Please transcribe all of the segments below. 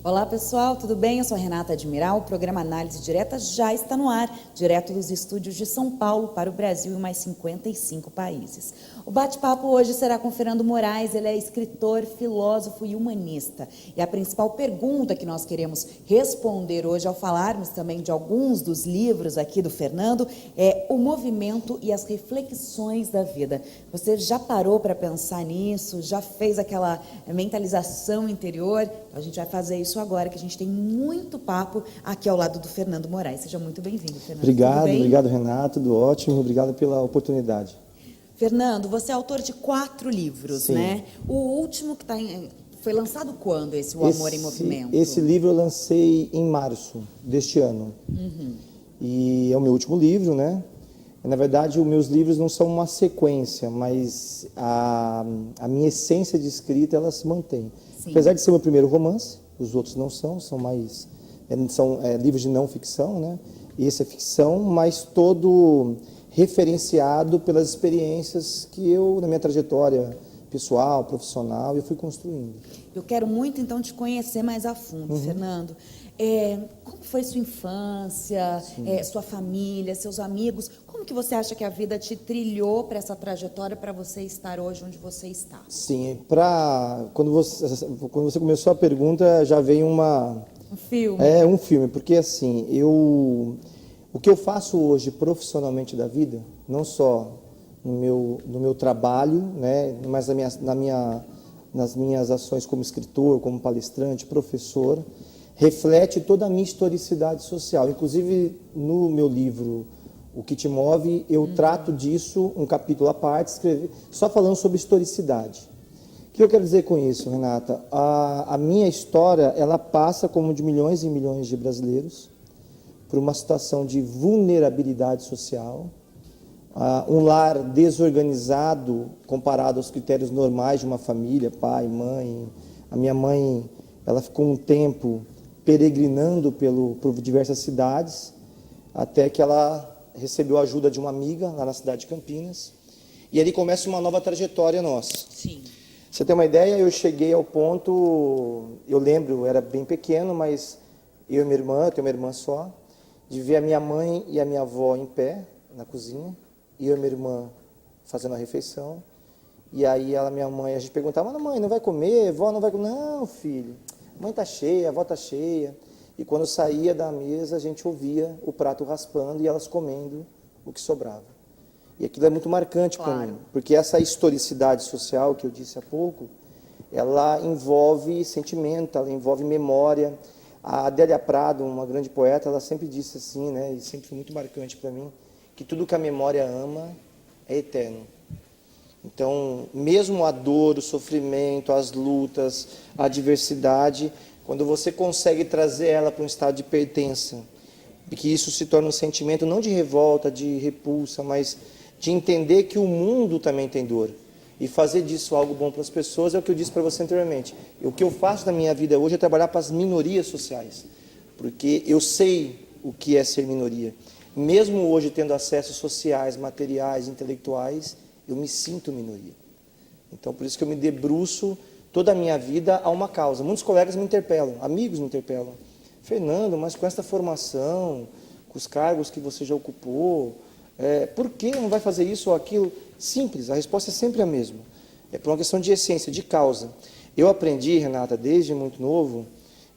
Olá pessoal, tudo bem? Eu sou a Renata Admiral, o programa Análise Direta já está no ar, direto dos estúdios de São Paulo para o Brasil e mais 55 países. O bate-papo hoje será com Fernando Moraes, ele é escritor, filósofo e humanista. E a principal pergunta que nós queremos responder hoje, ao falarmos também de alguns dos livros aqui do Fernando, é o movimento e as reflexões da vida. Você já parou para pensar nisso? Já fez aquela mentalização interior? A gente vai fazer isso agora, que a gente tem muito papo aqui ao lado do Fernando Moraes. Seja muito bem-vindo, Fernando. Obrigado, Renato, tudo ótimo, obrigado pela oportunidade. Fernando, você é autor de 4 livros, Sim. né? O último que foi lançado quando, O Amor em Movimento? Esse livro eu lancei em março deste ano. E é o meu último livro, né? Na verdade, os meus livros não são uma sequência, mas a minha essência de escrita, ela se mantém. Sim. Apesar de ser o meu primeiro romance, os outros não são mais... São livros de não ficção, né? Esse é ficção, mas todo referenciado pelas experiências que eu, na minha trajetória pessoal, profissional, eu fui construindo. Eu quero muito, então, te conhecer mais a fundo, Fernando. Como foi sua infância, sua família, seus amigos? Como que você acha que a vida te trilhou para essa trajetória, para você estar hoje onde você está? Sim, quando você começou a pergunta, já veio um filme. Um filme, porque assim, o que eu faço hoje profissionalmente da vida, não só no meu trabalho, né, mas nas minhas ações como escritor, como palestrante, professor, reflete toda a minha historicidade social. Inclusive, no meu livro O Que Te Move, eu trato disso, um capítulo à parte, só falando sobre historicidade. O que eu quero dizer com isso, Renata? A minha história, ela passa, como de milhões e milhões de brasileiros, por uma situação de vulnerabilidade social, um lar desorganizado comparado aos critérios normais de uma família, pai, mãe. A minha mãe, ela ficou um tempo peregrinando por diversas cidades, até que ela recebeu a ajuda de uma amiga lá na cidade de Campinas, e ali começa uma nova trajetória nossa. Sim. Você tem uma ideia, eu cheguei ao ponto, eu lembro, eu era bem pequeno, mas eu e minha irmã, eu tenho uma irmã só, de ver a minha mãe e a minha avó em pé na cozinha, e eu e minha irmã fazendo a refeição, e aí minha mãe, a gente perguntava, mas mãe, não vai comer? Vó, não vai comer? Não, filho, mãe tá cheia, a avó tá cheia. E quando saía da mesa, a gente ouvia o prato raspando e elas comendo o que sobrava. E aquilo é muito marcante para mim, porque essa historicidade social que eu disse há pouco, ela envolve sentimento, ela envolve memória. A Adélia Prado, uma grande poeta, ela sempre disse assim, né, e sempre foi muito marcante para mim, que tudo que a memória ama é eterno. Então, mesmo a dor, o sofrimento, as lutas, a adversidade, quando você consegue trazer ela para um estado de pertença, que isso se torna um sentimento não de revolta, de repulsa, mas de entender que o mundo também tem dor. E fazer disso algo bom para as pessoas é o que eu disse para você anteriormente. O que eu faço na minha vida hoje é trabalhar para as minorias sociais, porque eu sei o que é ser minoria. Mesmo hoje tendo acessos sociais, materiais, intelectuais, eu me sinto minoria. Então, por isso que eu me debruço toda a minha vida a uma causa. Muitos colegas me interpelam, amigos me interpelam. Fernando, mas com esta formação, com os cargos que você já ocupou, por que não vai fazer isso ou aquilo? Simples, a resposta é sempre a mesma. É por uma questão de essência, de causa. Eu aprendi, Renata, desde muito novo,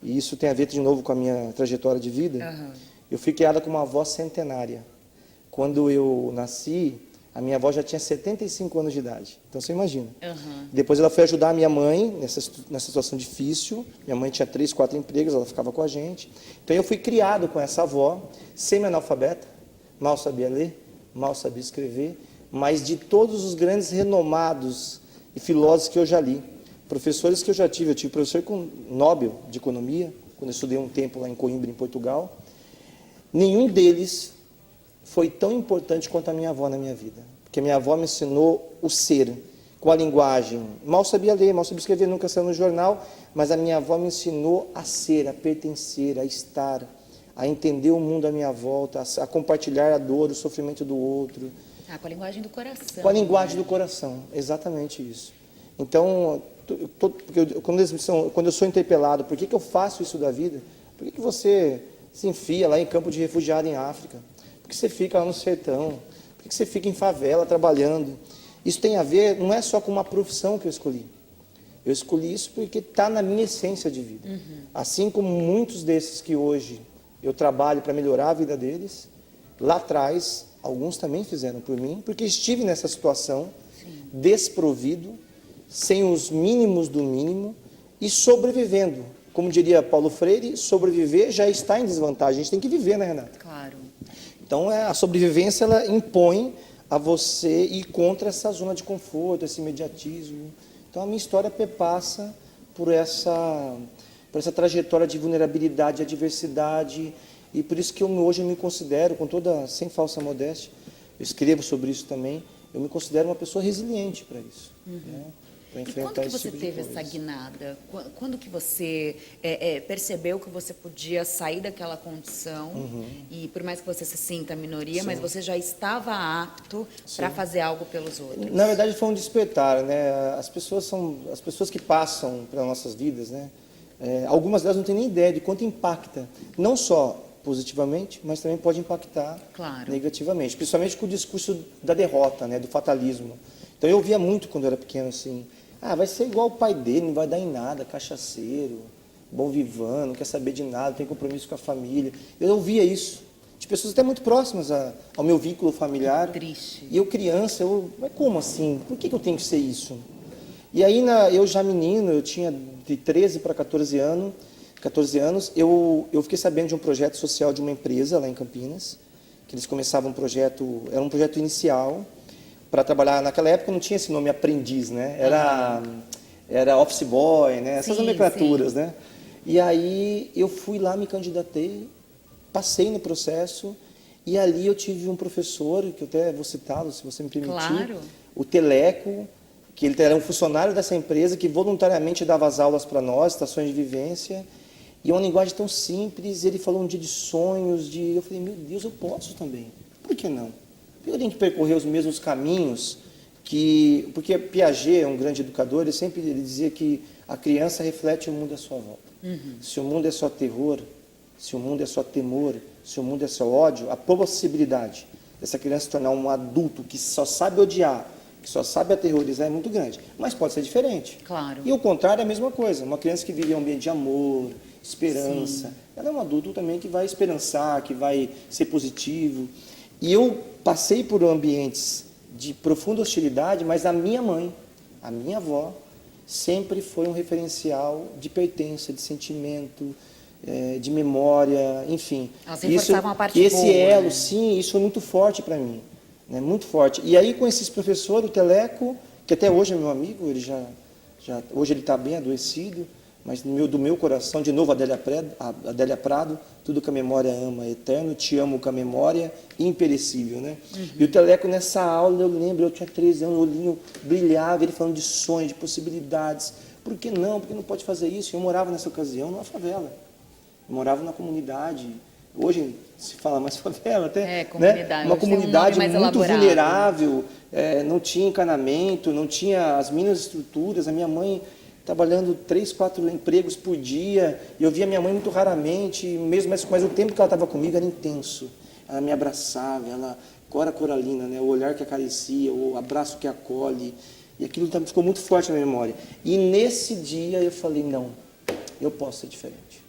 e isso tem a ver de novo com a minha trajetória de vida, eu fui criada com uma avó centenária. Quando eu nasci, a minha avó já tinha 75 anos de idade. Então, você imagina. Depois ela foi ajudar a minha mãe nessa situação difícil. Minha mãe tinha 3, 4 empregos, ela ficava com a gente. Então, eu fui criado com essa avó, semi-analfabeta, mal sabia ler, mal sabia escrever, mas de todos os grandes renomados e filósofos que eu já li, professores que eu já tive. Eu tive professor com Nobel de Economia, quando eu estudei um tempo lá em Coimbra, em Portugal. Nenhum deles foi tão importante quanto a minha avó na minha vida. Porque minha avó me ensinou o ser, com a linguagem. Mal sabia ler, mal sabia escrever, nunca saiu no jornal, mas a minha avó me ensinou a ser, a pertencer, a estar, a entender o mundo à minha volta, a compartilhar a dor, o sofrimento do outro. Com a linguagem do coração. Com a linguagem do coração, exatamente isso. Então, quando eu sou interpelado, por que eu faço isso da vida? Por que você se enfia lá em campo de refugiado em África? Por que você fica lá no sertão? Por que você fica em favela trabalhando? Isso tem a ver, não é só com uma profissão que eu escolhi. Eu escolhi isso porque está na minha essência de vida. Assim como muitos desses que hoje eu trabalho para melhorar a vida deles, lá atrás, alguns também fizeram por mim, porque estive nessa situação, desprovido, sem os mínimos do mínimo e sobrevivendo. Como diria Paulo Freire, sobreviver já está em desvantagem. A gente tem que viver, né, Renata? Claro. Então, a sobrevivência, ela impõe a você ir contra essa zona de conforto, esse imediatismo. Então, a minha história perpassa por essa trajetória de vulnerabilidade, adversidade, e por isso que hoje eu me considero, sem falsa modéstia, eu escrevo sobre isso também, eu me considero uma pessoa resiliente para isso. Né? Para enfrentar E quando que você teve essa guinada? Quando que você percebeu que você podia sair daquela condição e por mais que você se sinta minoria, mas você já estava apto para fazer algo pelos outros? Na verdade foi um despertar, né? As pessoas que passam pelas nossas vidas, né? Algumas delas não têm nem ideia de quanto impacta, não só positivamente, mas também pode impactar negativamente, principalmente com o discurso da derrota, né? Do fatalismo. Então eu ouvia muito quando eu era pequeno assim, vai ser igual o pai dele, não vai dar em nada, cachaceiro, bom vivant, não quer saber de nada, tem compromisso com a família. Eu ouvia isso, de pessoas até muito próximas ao meu vínculo familiar. Triste. E eu criança, mas como assim? Por que eu tenho que ser isso? E aí, eu já menino, eu tinha de 13 para 14 anos, eu fiquei sabendo de um projeto social de uma empresa lá em Campinas, que eles começavam era um projeto inicial, para trabalhar, naquela época não tinha esse nome aprendiz, né? Era office boy, né? Essas nomenclaturas, né? E aí eu fui lá, me candidatei, passei no processo e ali eu tive um professor, que eu até vou citá-lo, se você me permitir, o Teleco, que ele era um funcionário dessa empresa que voluntariamente dava as aulas para nós, estações de vivência, e uma linguagem tão simples, ele falou um dia de sonhos, eu falei, meu Deus, eu posso também, por que não? Eu tenho que percorrer os mesmos caminhos, porque Piaget é um grande educador, ele dizia que a criança reflete o mundo à sua volta. Se o mundo é só terror, se o mundo é só temor, se o mundo é só ódio, a possibilidade dessa criança se tornar um adulto que só sabe odiar, que só sabe aterrorizar é muito grande. Mas pode ser diferente. Claro. E o contrário é a mesma coisa. Uma criança que vive em um ambiente de amor, esperança, ela é um adulto também que vai esperançar, que vai ser positivo. E eu passei por ambientes de profunda hostilidade, mas a minha mãe, a minha avó, sempre foi um referencial de pertença, de sentimento, de memória, enfim. Elas reforçavam a parte esse boa, elo, né? sim, isso foi muito forte para mim, né? Muito forte. E aí com esses professores, o Teleco, que até hoje é meu amigo, hoje ele está bem adoecido, mas do meu coração, de novo, Adélia Prado, tudo que a memória ama é eterno, te amo com a memória imperecível, né? E o Teleco, nessa aula, eu lembro, eu tinha 13 anos, o olhinho brilhava, ele falando de sonhos, de possibilidades. Por que não? Por que não pode fazer isso? Eu morava nessa ocasião numa favela. Eu morava na comunidade. Hoje se fala mais favela até. Comunidade. Né? Uma comunidade muito elaborado. vulnerável, não tinha encanamento, não tinha as mínimas estruturas. A minha mãe trabalhando 3, 4 empregos por dia, e eu via minha mãe muito raramente, mas o tempo que ela estava comigo era intenso. Ela me abraçava, ela, Cora Coralina, né? O olhar que acaricia, o abraço que acolhe, e aquilo ficou muito forte na memória. E nesse dia eu falei, não, eu posso ser diferente,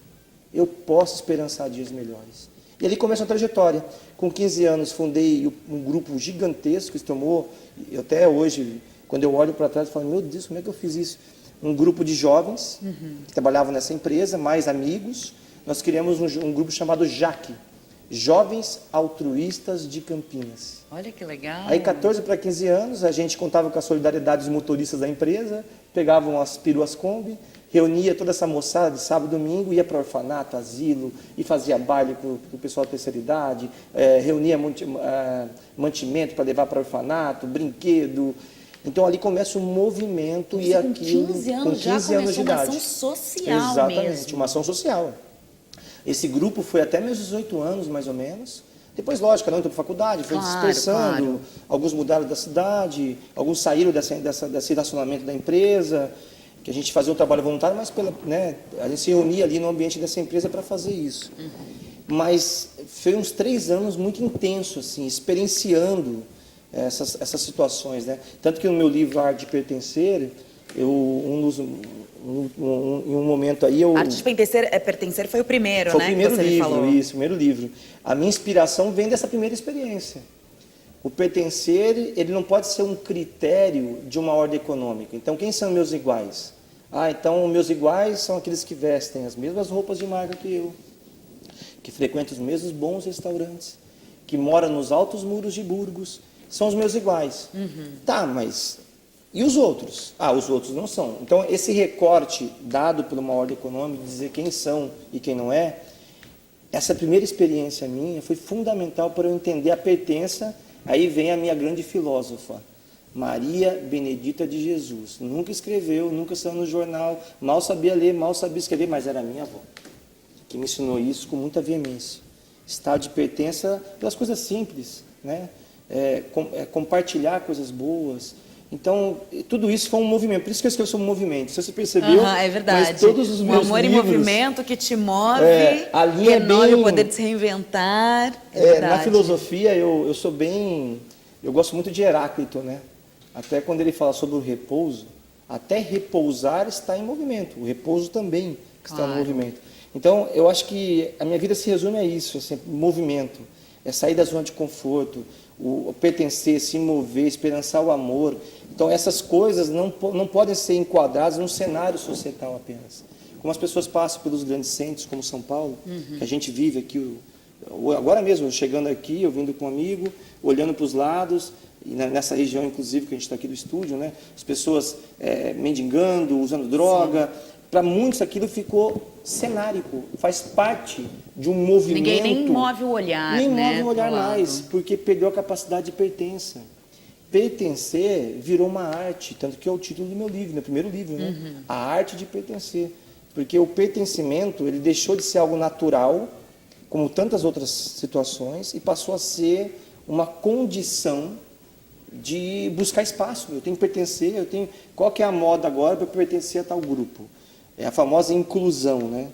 eu posso esperançar dias melhores. E ali começa a trajetória. Com 15 anos fundei um grupo gigantesco, que se tomou, até hoje, quando eu olho para trás, eu falo, meu Deus, como é que eu fiz isso? Um grupo de jovens que trabalhavam nessa empresa, mais amigos. Nós criamos um grupo chamado JAC, Jovens Altruístas de Campinas. Olha que legal. Aí, 14 para 15 anos, a gente contava com a solidariedade dos motoristas da empresa, pegavam as peruas Kombi, reunia toda essa moçada de sábado e domingo, ia para orfanato, asilo, e fazia baile para o pessoal da terceira idade, reunia mantimento para levar para orfanato, brinquedo. Então ali começa um movimento e aquilo com 15 anos já começou uma ação social. Exatamente, mesmo. uma ação social. Esse grupo foi até meus 18 anos, mais ou menos. Depois, lógico, cada um entrou para faculdade, foi dispersando, claro. Alguns mudaram da cidade, alguns saíram desse relacionamento da empresa, que a gente fazia um trabalho voluntário, mas a gente se reunia ali no ambiente dessa empresa para fazer isso. Mas foi uns 3 anos muito intenso, assim, experienciando essas situações, né? Tanto que no meu livro Arte de Pertencer, em um momento aí Arte de Pertencer foi o primeiro, foi né? o primeiro que você me livro, falou. isso, o primeiro livro. A minha inspiração vem dessa primeira experiência. O pertencer, ele não pode ser um critério de uma ordem econômica. Então, quem são meus iguais? Então, meus iguais são aqueles que vestem as mesmas roupas de marca que eu, que frequentam os mesmos bons restaurantes, que moram nos altos muros de Burgos, são os meus iguais. Tá, mas e os outros? Os outros não são. Então, esse recorte dado por uma ordem econômica, de dizer quem são e quem não é, essa primeira experiência minha foi fundamental para eu entender a pertença. Aí vem a minha grande filósofa, Maria Benedita de Jesus. Nunca escreveu, nunca saiu no jornal, mal sabia ler, mal sabia escrever, mas era a minha avó, que me ensinou isso com muita veemência. Estado de pertença pelas coisas simples, né? Compartilhar coisas boas. Então, tudo isso foi um movimento. Por isso que eu escrevo sobre um movimento. Se você percebeu, é verdade. mas todos os meus amor livros, em movimento que te move, a linha renove bem, o poder de se reinventar. Na filosofia, eu sou bem... Eu gosto muito de Heráclito, né? Até quando ele fala sobre o repouso, até repousar está em movimento. O repouso também está no movimento. Então, eu acho que a minha vida se resume a isso, assim, movimento. É sair da zona de conforto, o pertencer, se mover, esperançar o amor. Então, essas coisas não podem ser enquadradas num cenário societal apenas. Como as pessoas passam pelos grandes centros, como São Paulo, que a gente vive aqui, agora mesmo, chegando aqui, eu vindo com um amigo, olhando para os lados, e nessa região, inclusive, que a gente está aqui do estúdio, né? As pessoas mendigando, usando droga. Para muitos, aquilo ficou cenárico, faz parte de um movimento. Ninguém nem move o olhar, nem né, move o olhar mais, porque perdeu a capacidade de pertença. Pertencer virou uma arte, tanto que é o título do meu livro, meu primeiro livro, né? A arte de pertencer. Porque o pertencimento, ele deixou de ser algo natural, como tantas outras situações, e passou a ser uma condição de buscar espaço. Eu tenho que pertencer, qual que é a moda agora para pertencer a tal grupo? É a famosa inclusão, né?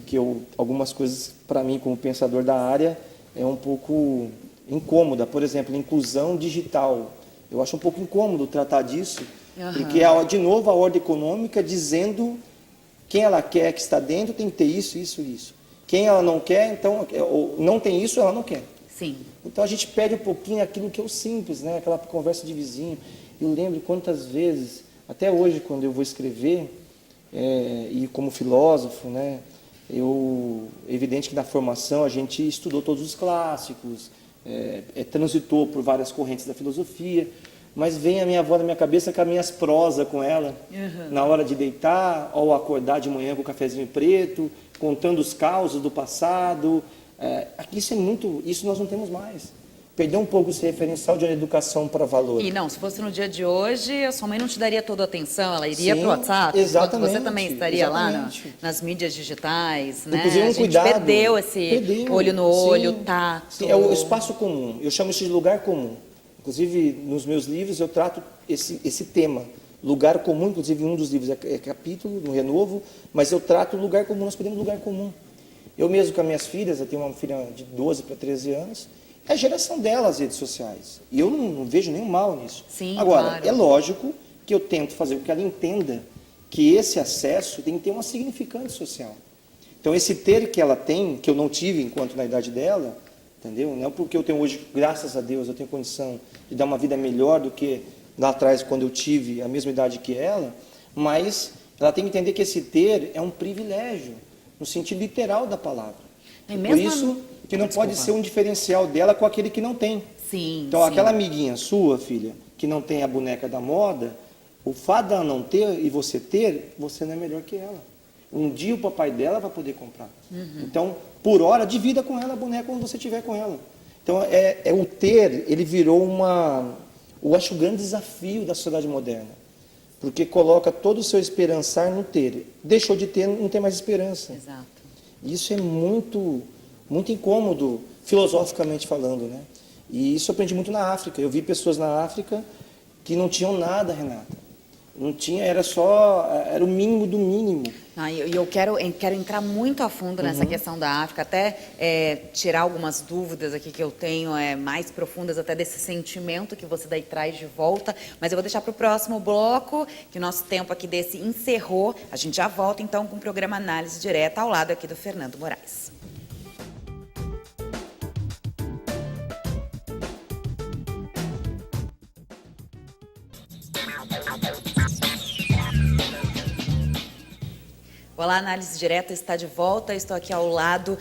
Que algumas coisas, para mim, como pensador da área, é um pouco incômoda. Por exemplo, inclusão digital. Eu acho um pouco incômodo tratar disso, porque é, de novo, a ordem econômica dizendo quem ela quer que está dentro tem que ter isso, isso, isso. Quem ela não quer, então, ou não tem isso, ela não quer. Sim. Então, a gente perde um pouquinho aquilo que é o simples, né? Aquela conversa de vizinho. Eu lembro quantas vezes, até hoje, quando eu vou escrever, e como filósofo, né? É evidente que na formação a gente estudou todos os clássicos, transitou por várias correntes da filosofia, mas vem a minha avó na minha cabeça com as minhas prosas com ela, na hora de deitar, ou acordar de manhã com o cafezinho preto, contando os causos do passado. Isso nós não temos mais. Perdeu um pouco esse referencial de educação para valor. E não, se fosse no dia de hoje, a sua mãe não te daria toda a atenção, ela iria para o WhatsApp, exatamente, você também estaria lá nas mídias digitais, né? Inclusive, a gente perdeu esse olho no olho, tato. Sim, é o espaço comum, eu chamo isso de lugar comum. Inclusive, nos meus livros, eu trato esse tema, lugar comum. Inclusive, um dos livros é capítulo, no Renovo, mas eu trato o lugar comum, nós perdemos lugar comum. Eu mesmo com as minhas filhas, eu tenho uma filha de 12 para 13 anos, é a geração dela as redes sociais. E eu não vejo nenhum mal nisso. Sim, agora, claro. É lógico que eu tento fazer com que ela entenda que esse acesso tem que ter uma significância social. Então, esse ter que ela tem, que eu não tive enquanto na idade dela, entendeu? Não porque eu tenho hoje, graças a Deus, eu tenho condição de dar uma vida melhor do que lá atrás, quando eu tive a mesma idade que ela, mas ela tem que entender que esse ter é um privilégio, no sentido literal da palavra. E por mesmo isso que não pode ser um diferencial dela com aquele que não tem. Sim, então, sim. Aquela amiguinha sua, filha, que não tem a boneca da moda, o fato dela não ter e você ter, você não é melhor que ela. Um dia o papai dela vai poder comprar. Então, por hora, divida com ela a boneca quando você tiver com ela. Então, o ter, ele virou eu acho, o grande desafio da sociedade moderna. Porque coloca todo o seu esperançar no ter. Deixou de ter, não tem mais esperança. Exato. E isso é muito, muito incômodo, filosoficamente falando, né? E isso eu aprendi muito na África. Eu vi pessoas na África que não tinham nada, Renata. Não tinha, era o mínimo do mínimo. E eu quero entrar muito a fundo nessa questão da África, até tirar algumas dúvidas aqui que eu tenho, mais profundas até desse sentimento que você daí traz de volta. Mas eu vou deixar para o próximo bloco, que o nosso tempo aqui desse encerrou. A gente já volta então com o programa Análise Direta ao lado aqui do Fernando Moraes. Olá, Análise Direta está de volta. Estou aqui ao lado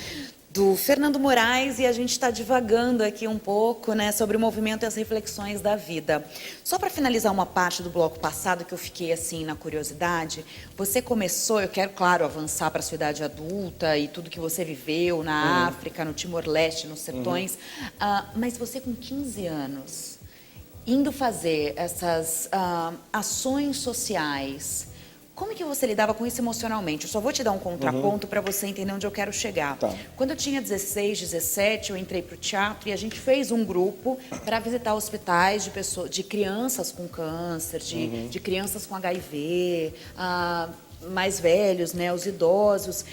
do Fernando Moraes e a gente está divagando aqui um pouco, né, sobre o movimento e as reflexões da vida. Só para finalizar uma parte do bloco passado que eu fiquei assim na curiosidade, você começou, eu quero, claro, avançar para a sua idade adulta e tudo que você viveu na África, no Timor-Leste, nos sertões, mas você com 15 anos, indo fazer essas ações sociais, como que você lidava com isso emocionalmente? Eu só vou te dar um contraponto para você entender onde eu quero chegar. Tá. Quando eu tinha 16, 17, eu entrei para o teatro e a gente fez um grupo para visitar hospitais de crianças com câncer, de crianças com HIV, mais velhos, né, os idosos.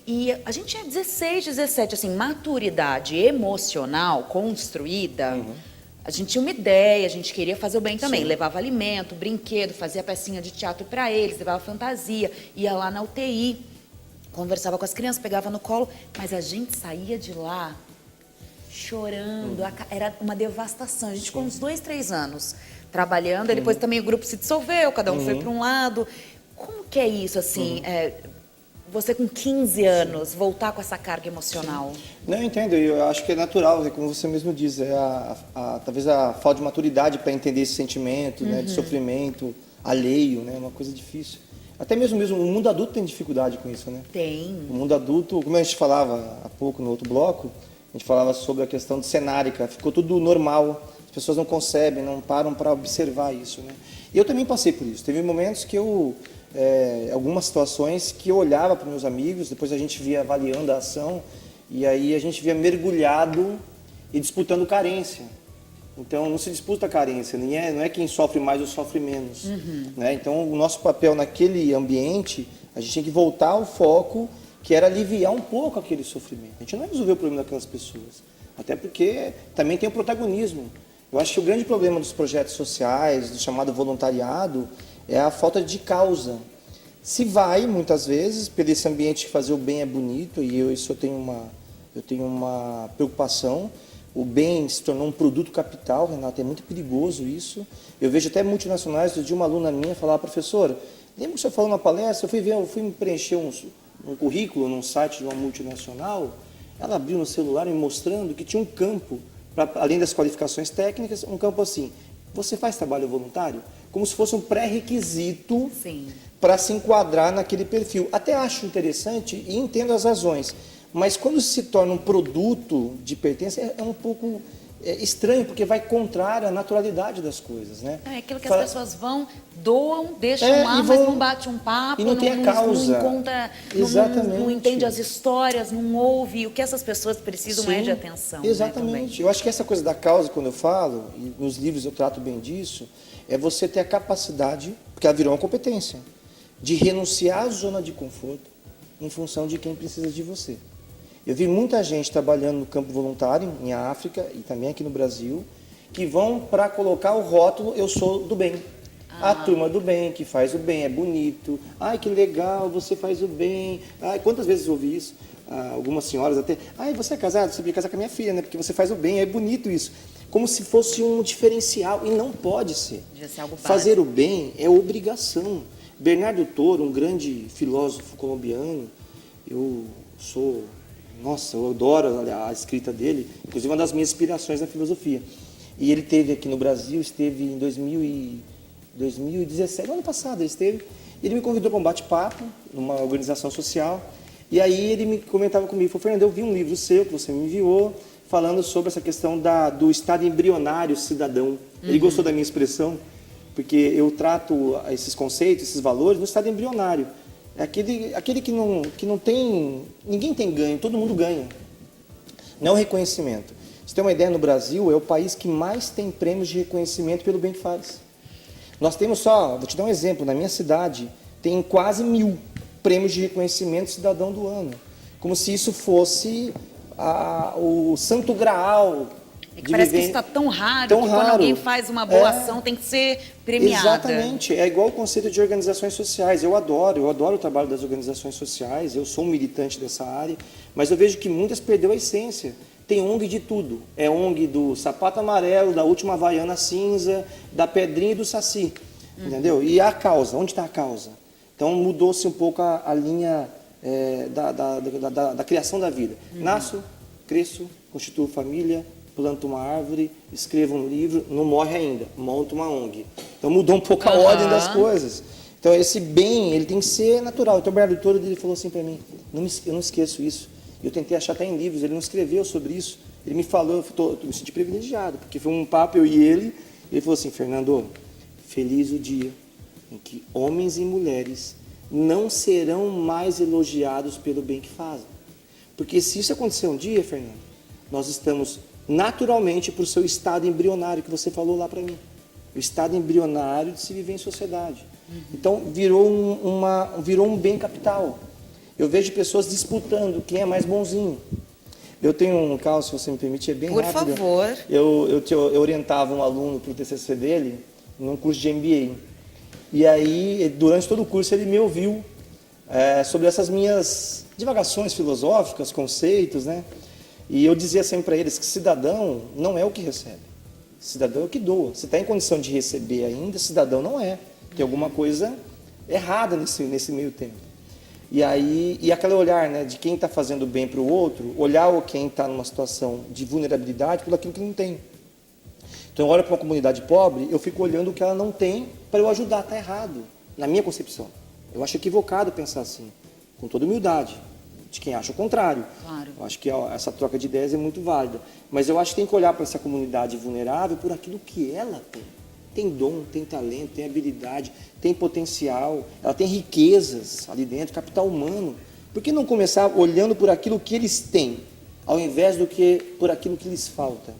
E a gente tinha 16, 17, assim, maturidade emocional construída. A gente tinha uma ideia, a gente queria fazer o bem também. Sim. Levava alimento, brinquedo, fazia pecinha de teatro para eles, levava fantasia, ia lá na UTI, conversava com as crianças, pegava no colo, mas a gente saía de lá chorando, era uma devastação. A gente ficou uns 2, 3 anos trabalhando, e depois também o grupo se dissolveu, cada um foi para um lado. Como que é isso, assim, você com 15 anos, voltar com essa carga emocional? Não, eu entendo, eu acho que é natural, como você mesmo diz, talvez a falta de maturidade para entender esse sentimento, né, de sofrimento alheio, né, uma coisa difícil. Até mesmo o mundo adulto tem dificuldade com isso, né? Tem. O mundo adulto, como a gente falava há pouco no outro bloco, a gente falava sobre a questão de cenárica, ficou tudo normal, as pessoas não concebem, não param para observar isso, né? E eu também passei por isso, teve momentos que algumas situações que eu olhava para meus amigos, depois a gente via avaliando a ação, e aí a gente via mergulhado e disputando carência. Então não se disputa carência, não é quem sofre mais ou sofre menos. Né? Então o nosso papel naquele ambiente, a gente tinha que voltar ao foco, que era aliviar um pouco aquele sofrimento. A gente não vai resolver o problema daquelas pessoas, até porque também tem o protagonismo. Eu acho que o grande problema dos projetos sociais, do chamado voluntariado, é a falta de causa. Se vai, muitas vezes, por esse ambiente que fazer o bem é bonito, e eu tenho uma preocupação, o bem se tornou um produto capital, Renato, é muito perigoso isso. Eu vejo até multinacionais, de uma aluna minha falar, professora, lembra que o senhor falou na palestra, eu fui preencher um currículo num site de uma multinacional, ela abriu no celular me mostrando que tinha um campo, além das qualificações técnicas, um campo assim, você faz trabalho voluntário? Como se fosse um pré-requisito para se enquadrar naquele perfil. Até acho interessante e entendo as razões, mas quando se torna um produto de pertença é um pouco estranho, porque vai contrário à naturalidade das coisas, né? É aquilo que as pessoas vão, doam, deixam lá, mas não bate um papo, e não tem a causa. Não encontra, não entende as histórias, não ouve. O que essas pessoas precisam é de atenção. Exatamente. Né, eu acho que essa coisa da causa, quando eu falo, e nos livros eu trato bem disso, é você ter a capacidade, porque ela virou uma competência, de renunciar à zona de conforto em função de quem precisa de você. Eu vi muita gente trabalhando no campo voluntário, em África e também aqui no Brasil, que vão para colocar o rótulo, eu sou do bem. A turma do bem, que faz o bem, é bonito. Ai, que legal, você faz o bem. Ai, quantas vezes eu ouvi isso? Algumas senhoras até, ai, você é casado? Você podia casar com a minha filha, né? Porque você faz o bem, é bonito isso. Como se fosse um diferencial, e não pode ser. Devia ser algo fazer o bem é obrigação. Bernardo Toro, um grande filósofo colombiano, eu adoro a escrita dele, inclusive uma das minhas inspirações na filosofia. E ele esteve aqui no Brasil, esteve em 2017, ano passado ele me convidou para um bate-papo numa organização social, e aí ele me comentava comigo, falou, Fernando, eu vi um livro seu que você me enviou, falando sobre essa questão do estado embrionário cidadão. Ele gostou da minha expressão, porque eu trato esses conceitos, esses valores no estado embrionário. É aquele que não tem... Ninguém tem ganho, todo mundo ganha. Não é o reconhecimento. Você tem uma ideia, no Brasil é o país que mais tem prêmios de reconhecimento pelo bem que faz. Nós temos só, vou te dar um exemplo, na minha cidade tem quase 1000 prêmios de reconhecimento cidadão do ano. Como se isso fosse o santo graal. É que parece que isso está tão raro que quando alguém faz uma boa ação tem que ser premiada. Exatamente. É igual o conceito de organizações sociais. Eu adoro o trabalho das organizações sociais, eu sou um militante dessa área, mas eu vejo que muitas perdeu a essência. Tem ONG de tudo. É ONG do sapato amarelo, da última havaiana cinza, da pedrinha e do saci. Entendeu? E a causa? Onde está a causa? Então mudou-se um pouco a linha da criação da vida. Nasço, cresço, constituo família, planto uma árvore, escrevo um livro, não morre ainda, monto uma ONG. Então mudou um pouco a ordem das coisas. Então esse bem, ele tem que ser natural. Então o Bernardo Toro, ele falou assim para mim, eu não esqueço isso. Eu tentei achar até em livros, ele não escreveu sobre isso. Ele me falou, eu me senti privilegiado, porque foi um papo, eu e ele falou assim, Fernando, feliz o dia em que homens e mulheres não serão mais elogiados pelo bem que fazem. Porque se isso acontecer um dia, Fernando, nós estamos naturalmente para o seu estado embrionário, que você falou lá para mim. O estado embrionário de se viver em sociedade. Então, virou um bem capital. Eu vejo pessoas disputando quem é mais bonzinho. Eu tenho um caso, se você me permite, é bem rápido. Por favor. Eu orientava um aluno para o TCC dele, num curso de MBA. E aí, durante todo o curso, ele me ouviu sobre essas minhas divagações filosóficas, conceitos, né? E eu dizia sempre para eles que cidadão não é o que recebe. Cidadão é o que doa. Se está em condição de receber ainda, cidadão não é. Tem alguma coisa errada nesse meio tempo. E aí, aquele olhar, né, de quem está fazendo bem para o outro, olhar quem está numa situação de vulnerabilidade por aquilo que não tem. Então, eu olho para uma comunidade pobre, eu fico olhando o que ela não tem para eu ajudar. Está errado, na minha concepção. Eu acho equivocado pensar assim, com toda humildade, de quem acha o contrário. Claro. Eu acho que essa troca de ideias é muito válida. Mas eu acho que tem que olhar para essa comunidade vulnerável por aquilo que ela tem. Tem dom, tem talento, tem habilidade, tem potencial, ela tem riquezas ali dentro, capital humano. Por que não começar olhando por aquilo que eles têm, ao invés do que por aquilo que lhes falta?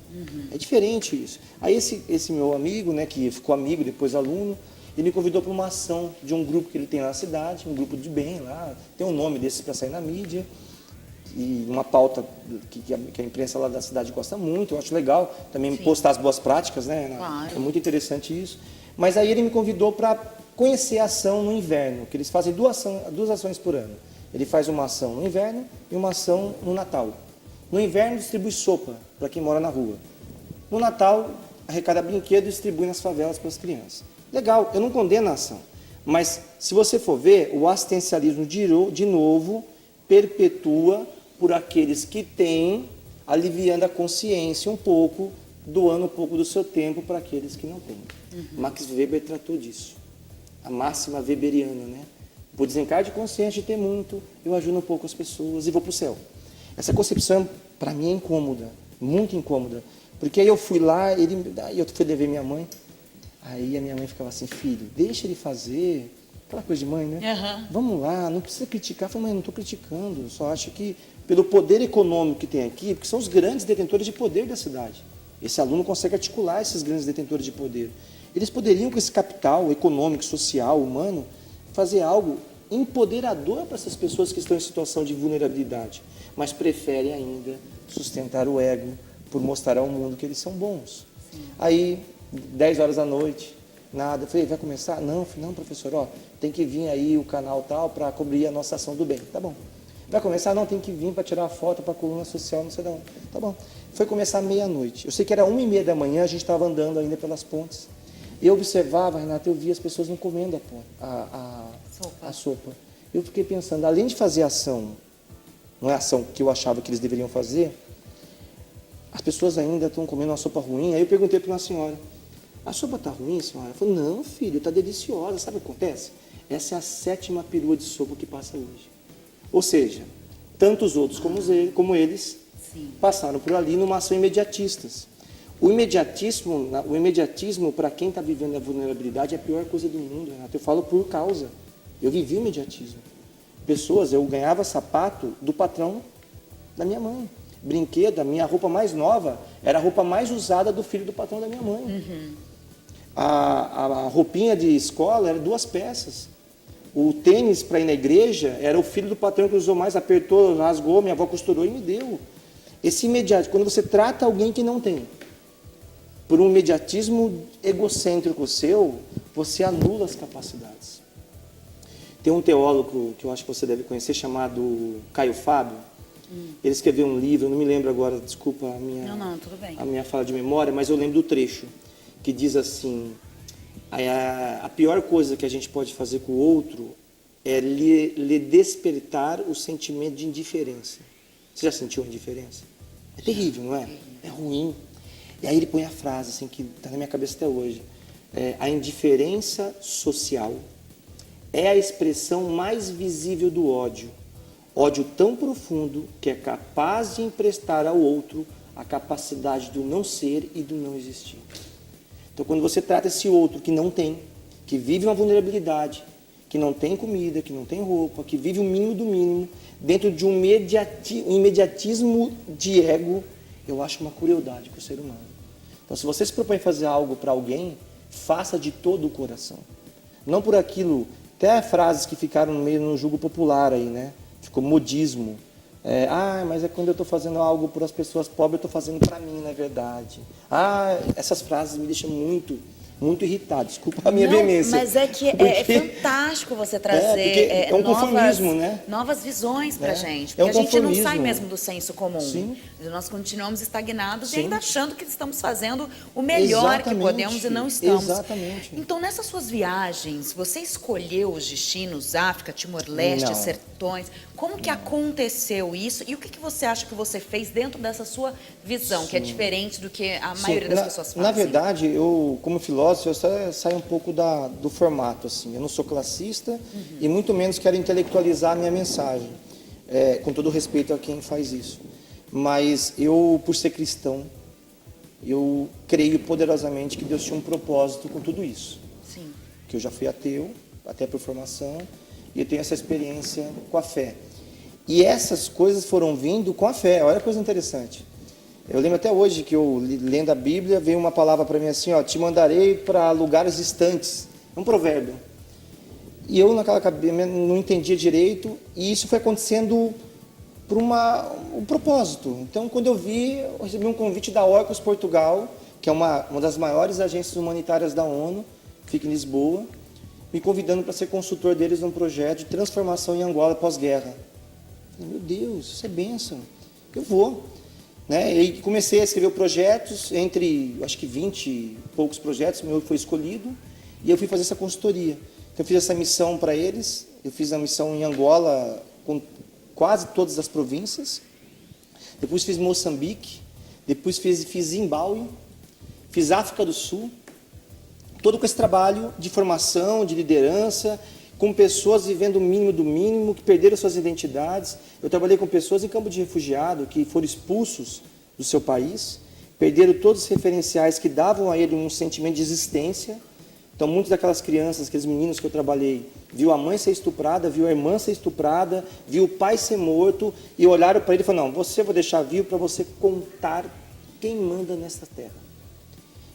É diferente isso. Aí esse meu amigo, né, que ficou amigo, depois aluno, ele me convidou para uma ação de um grupo que ele tem lá na cidade, um grupo de bem lá, tem um nome desse para sair na mídia, e uma pauta que a imprensa lá da cidade gosta muito, eu acho legal também postar as boas práticas, né? Claro. É muito interessante isso. Mas aí ele me convidou para conhecer a ação no inverno, que eles fazem duas ações por ano. Ele faz uma ação no inverno e uma ação no Natal. No inverno distribui sopa para quem mora na rua. No Natal arrecada brinquedo e distribui nas favelas para as crianças. Legal, eu não condeno a ação. Mas se você for ver, o assistencialismo de novo perpetua por aqueles que têm, aliviando a consciência um pouco, doando um pouco do seu tempo para aqueles que não têm. Max Weber tratou disso. A máxima weberiana, né? Vou desencarnar de consciência de ter muito, eu ajudo um pouco as pessoas e vou para o céu. Essa concepção, para mim, é incômoda, muito incômoda. Porque aí eu fui lá, aí eu fui levar minha mãe, aí a minha mãe ficava assim, filho, deixa ele fazer, aquela coisa de mãe, né? Vamos lá, não precisa criticar. Eu falei, mãe, não estou criticando, eu só acho que pelo poder econômico que tem aqui, porque são os grandes detentores de poder da cidade. Esse aluno consegue articular esses grandes detentores de poder. Eles poderiam, com esse capital econômico, social, humano, fazer algo empoderador para essas pessoas que estão em situação de vulnerabilidade, mas preferem ainda sustentar o ego por mostrar ao mundo que eles são bons. Sim. Aí, 10 horas da noite, nada. Eu falei, vai começar? Não, professor, ó, tem que vir aí o canal tal para cobrir a nossa ação do bem. Tá bom. Vai começar? Não, tem que vir para tirar a foto para a coluna social, não sei de onde. Tá bom. Foi começar meia-noite. Eu sei que era 1h30 da manhã, a gente estava andando ainda pelas pontes. Eu observava, Renata, eu via as pessoas não comendo a sopa. Eu fiquei pensando, além de fazer ação, não é a ação que eu achava que eles deveriam fazer, as pessoas ainda estão comendo uma sopa ruim. Aí eu perguntei para uma senhora, a sopa está ruim, senhora? Ela falou, não, filho, está deliciosa. Sabe o que acontece? Essa é a 7ª perua de sopa que passa hoje. Ou seja, tantos outros como eles Sim. passaram por ali numa ação imediatistas. O imediatismo para quem está vivendo a vulnerabilidade é a pior coisa do mundo, Renato. Eu falo por causa. Eu vivi o imediatismo. pessoas, eu ganhava sapato do patrão da minha mãe. Brinquedo, a minha roupa mais nova era a roupa mais usada do filho do patrão da minha mãe. A roupinha de escola era 2 peças. O tênis para ir na igreja era o filho do patrão que usou mais, apertou, rasgou, minha avó costurou e me deu. Esse imediato, quando você trata alguém que não tem, por um imediatismo egocêntrico seu, você anula as capacidades. Tem um teólogo que eu acho que você deve conhecer, chamado Caio Fábio. Ele escreveu um livro, eu não me lembro agora, desculpa Tudo bem. a minha fala de memória, mas eu lembro do trecho, que diz assim, a pior coisa que a gente pode fazer com o outro é lhe despertar o sentimento de indiferença. Você já sentiu a indiferença? É terrível, não é? É ruim. E aí ele põe a frase, assim, que está na minha cabeça até hoje. A indiferença social é a expressão mais visível do ódio. Ódio tão profundo que é capaz de emprestar ao outro a capacidade do não ser e do não existir. Então, quando você trata esse outro que não tem, que vive uma vulnerabilidade, que não tem comida, que não tem roupa, que vive o mínimo do mínimo, dentro de um imediatismo de ego, eu acho uma crueldade para o ser humano. Então, se você se propõe a fazer algo para alguém, faça de todo o coração. Não por aquilo, até frases que ficaram meio no julgo popular aí, né? Ficou modismo. Mas é quando eu estou fazendo algo para as pessoas pobres, eu estou fazendo para mim, na verdade. Essas frases me deixam muito irritado. Desculpa a minha veemência. Mas é que é fantástico você trazer é um conformismo, né? novas visões para a gente. É um Porque a gente não sai conformismo. mesmo do senso comum. Sim. Nós continuamos estagnados Sim. e ainda achando que estamos fazendo o melhor que podemos e não estamos. Exatamente. Então, nessas suas viagens, você escolheu os destinos, África, Timor-Leste, Não. Sertões. Como que aconteceu isso? E o que você acha que você fez dentro dessa sua visão, que é diferente do que a maioria das pessoas fazem? Na verdade, eu, como filósofo, eu saio um pouco do formato. Assim. Eu não sou classista e muito menos quero intelectualizar a minha mensagem, com todo respeito a quem faz isso. Mas eu, por ser cristão, eu creio poderosamente que Deus tinha um propósito com tudo isso. Sim. Que eu já fui ateu, até por formação, e eu tenho essa experiência com a fé. E essas coisas foram vindo com a fé. Olha que coisa interessante. Eu lembro até hoje que eu, lendo a Bíblia, veio uma palavra para mim assim, te mandarei para lugares distantes. É um provérbio. E eu naquela cabeça não entendia direito, e isso foi acontecendo por um propósito. Então, quando eu recebi um convite da Orcos Portugal, que é uma das maiores agências humanitárias da ONU, fica em Lisboa, me convidando para ser consultor deles num projeto de transformação em Angola pós-guerra. Meu Deus, isso é bênção. Eu vou. E comecei a escrever projetos, entre, acho que 20 e poucos projetos, o meu foi escolhido, e eu fui fazer essa consultoria. Então, eu fiz essa missão para eles, eu fiz a missão em Angola com quase todas as províncias, depois fiz Moçambique, depois fiz Zimbábue, fiz África do Sul, todo com esse trabalho de formação, de liderança, com pessoas vivendo o mínimo do mínimo, que perderam suas identidades. Eu trabalhei com pessoas em campo de refugiado, que foram expulsos do seu país, perderam todos os referenciais que davam a ele um sentimento de existência. Então, muitas daquelas crianças, aqueles meninos que eu trabalhei, viu a mãe ser estuprada, viu a irmã ser estuprada, viu o pai ser morto, e olharam para ele e falaram, não, você vou deixar vivo para você contar quem manda nesta terra.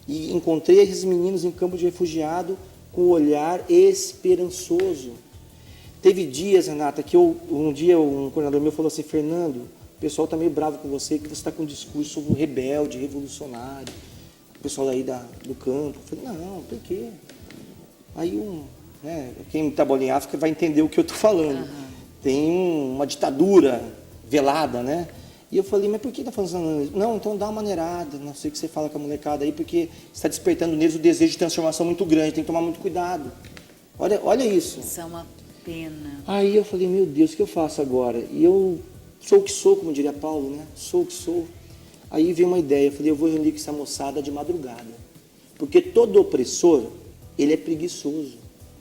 E encontrei esses meninos em campo de refugiado com o olhar esperançoso. Teve dias, Renata, que um dia um coordenador meu falou assim, Fernando, o pessoal está meio bravo com você, que você está com um discurso rebelde, revolucionário. O pessoal daí do campo. Eu falei, não, por quê? Aí quem trabalha em África vai entender o que eu estou falando. Tem uma ditadura velada, né? E eu falei, mas por que está falando isso? Não, então dá uma maneirada, não sei o que você fala com a molecada aí, porque está despertando neles o desejo de transformação muito grande, tem que tomar muito cuidado. Olha isso. Isso é uma pena. Aí eu falei, meu Deus, o que eu faço agora? E eu sou o que sou, como diria Paulo, né? Sou o que sou. Aí veio uma ideia, eu falei, eu vou reunir com essa moçada de madrugada. Porque todo opressor, ele é preguiçoso.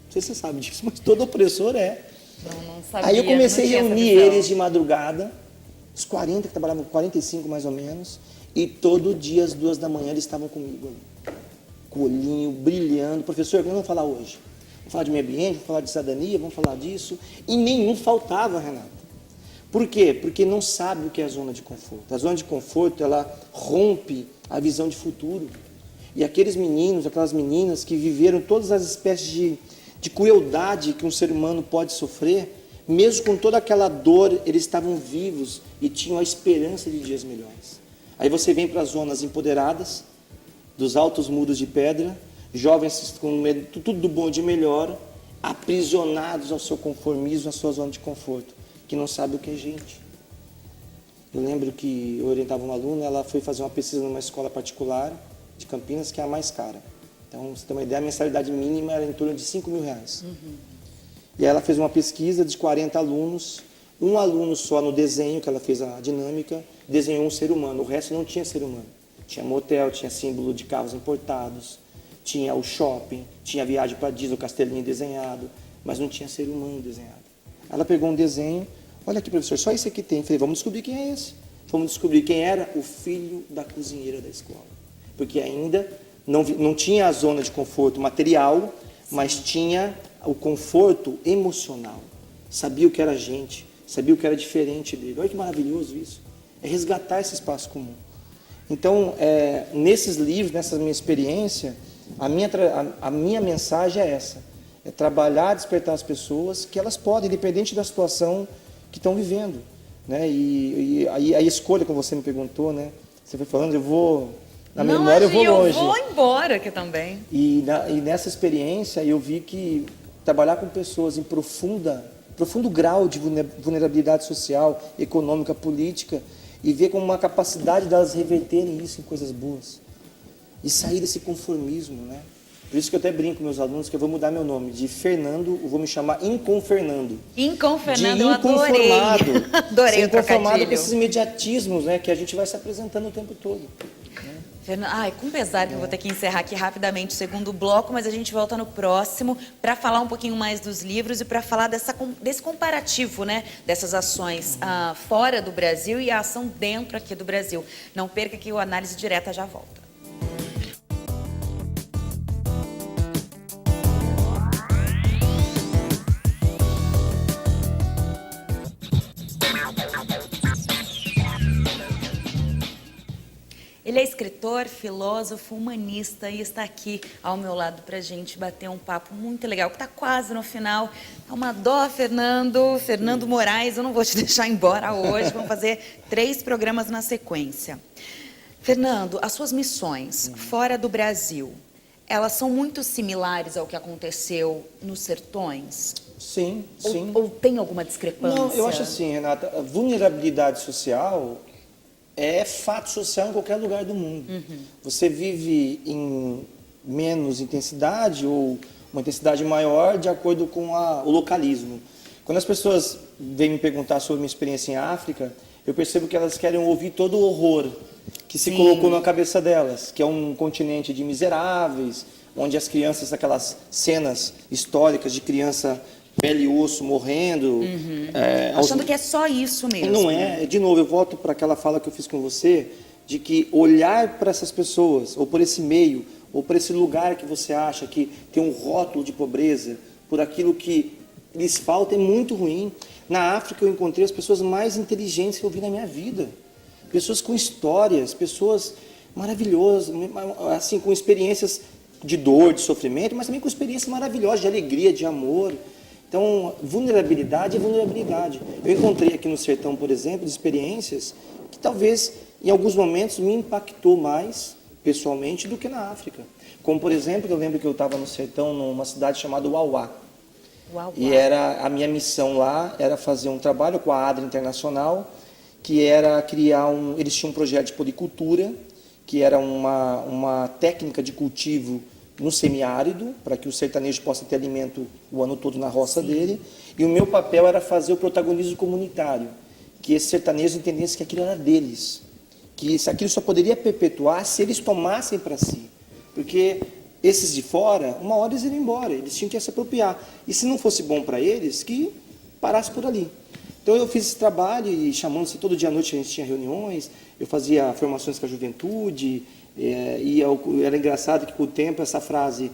Não sei se você sabe disso, mas todo opressor é. Não sabia, aí eu comecei a reunir visão. eles de madrugada, os 40 que trabalhavam, 45 mais ou menos, e todo dia às 2 da manhã eles estavam comigo ali. Com o olhinho brilhando. Professor, o que nós vamos falar hoje? vamos falar de meio ambiente, vamos falar de cidadania, vamos falar disso. E nenhum faltava, Renata. Por quê? Porque não sabe o que é a zona de conforto. A zona de conforto, ela rompe a visão de futuro. E aqueles meninos, aquelas meninas que viveram todas as espécies de crueldade que um ser humano pode sofrer, mesmo com toda aquela dor, eles estavam vivos e tinham a esperança de dias melhores. Aí você vem para as zonas empoderadas, dos altos muros de pedra, jovens com tudo do bom e de melhor, aprisionados ao seu conformismo, à sua zona de conforto, que não sabe o que é gente. Eu lembro que eu orientava uma aluna, ela foi fazer uma pesquisa numa escola particular de Campinas, que é a mais cara. Então, você tem uma ideia, a mensalidade mínima era em torno de R$5.000. E ela fez uma pesquisa de 40 alunos, um aluno só no desenho, que ela fez a dinâmica, desenhou um ser humano, o resto não tinha ser humano. Tinha motel, tinha símbolo de carros importados, tinha o shopping, tinha a viagem para Disney, o castelinho desenhado, mas não tinha ser humano desenhado. Ela pegou um desenho, olha aqui, professor, só esse aqui tem. Falei, vamos descobrir quem é esse. Vamos descobrir quem era o filho da cozinheira da escola. Porque ainda não tinha a zona de conforto material, mas tinha o conforto emocional. Sabia o que era gente, sabia o que era diferente dele. Olha que maravilhoso isso. É resgatar esse espaço comum. Então, nesses livros, nessa minha experiência, a minha mensagem é essa. É trabalhar, despertar as pessoas que elas podem, independente da situação que estão vivendo. Né? E a escolha, como você me perguntou, né? Você foi falando, eu vou... Na memória eu vou longe. Eu vou embora aqui também. E nessa experiência eu vi que trabalhar com pessoas em profundo grau de vulnerabilidade social, econômica, política, e ver como uma capacidade delas reverterem isso em coisas boas. E sair desse conformismo, né? Por isso que eu até brinco com meus alunos que eu vou mudar meu nome. De Fernando, eu vou me chamar Inconfernando. Inconfernando, eu adorei. Adorei Ser o trocadilho. inconformado com esses imediatismos, né? Que a gente vai se apresentando o tempo todo. Ai, com pesar que eu vou ter que encerrar aqui rapidamente o segundo bloco, mas a gente volta no próximo para falar um pouquinho mais dos livros e para falar desse comparativo, né, dessas ações fora do Brasil e a ação dentro aqui do Brasil. Não perca que o Análise Direta já volta. Ele é escritor, filósofo, humanista e está aqui ao meu lado para a gente bater um papo muito legal, que está quase no final. É uma dó, Fernando Moraes, eu não vou te deixar embora hoje, vamos fazer 3 programas na sequência. Fernando, as suas missões fora do Brasil, elas são muito similares ao que aconteceu nos sertões? Sim, sim. Ou tem alguma discrepância? Não, eu acho assim, Renata, a vulnerabilidade social é fato social em qualquer lugar do mundo. Você vive em menos intensidade ou uma intensidade maior de acordo com o localismo. Quando as pessoas vêm me perguntar sobre minha experiência em África, eu percebo que elas querem ouvir todo o horror que se colocou na cabeça delas, que é um continente de miseráveis, onde as crianças, aquelas cenas históricas de criança pele e osso morrendo. Achando que é só isso mesmo. Não é. De novo, eu volto para aquela fala que eu fiz com você, de que olhar para essas pessoas, ou por esse meio, ou por esse lugar que você acha que tem um rótulo de pobreza, por aquilo que lhes falta, é muito ruim. Na África eu encontrei as pessoas mais inteligentes que eu vi na minha vida. Pessoas com histórias, pessoas maravilhosas, assim, com experiências de dor, de sofrimento, mas também com experiências maravilhosas, de alegria, de amor. Então, vulnerabilidade é vulnerabilidade. Eu encontrei aqui no sertão, por exemplo, experiências que talvez, em alguns momentos, me impactou mais, pessoalmente, do que na África. Como, por exemplo, eu lembro que eu estava no sertão, numa cidade chamada Uauá. E a minha missão lá era fazer um trabalho com a ADRA Internacional, que era criar eles tinham um projeto de policultura, que era uma técnica de cultivo no semiárido, para que o sertanejo possa ter alimento o ano todo na roça dele. E o meu papel era fazer o protagonismo comunitário, que esses sertanejos entendessem que aquilo era deles, que aquilo só poderia perpetuar se eles tomassem para si. Porque esses de fora, uma hora eles iam embora, eles tinham que se apropriar. E se não fosse bom para eles, que parasse por ali. Então eu fiz esse trabalho e chamando-se todo dia à noite a gente tinha reuniões, eu fazia formações com a juventude, e era engraçado que com o tempo essa frase,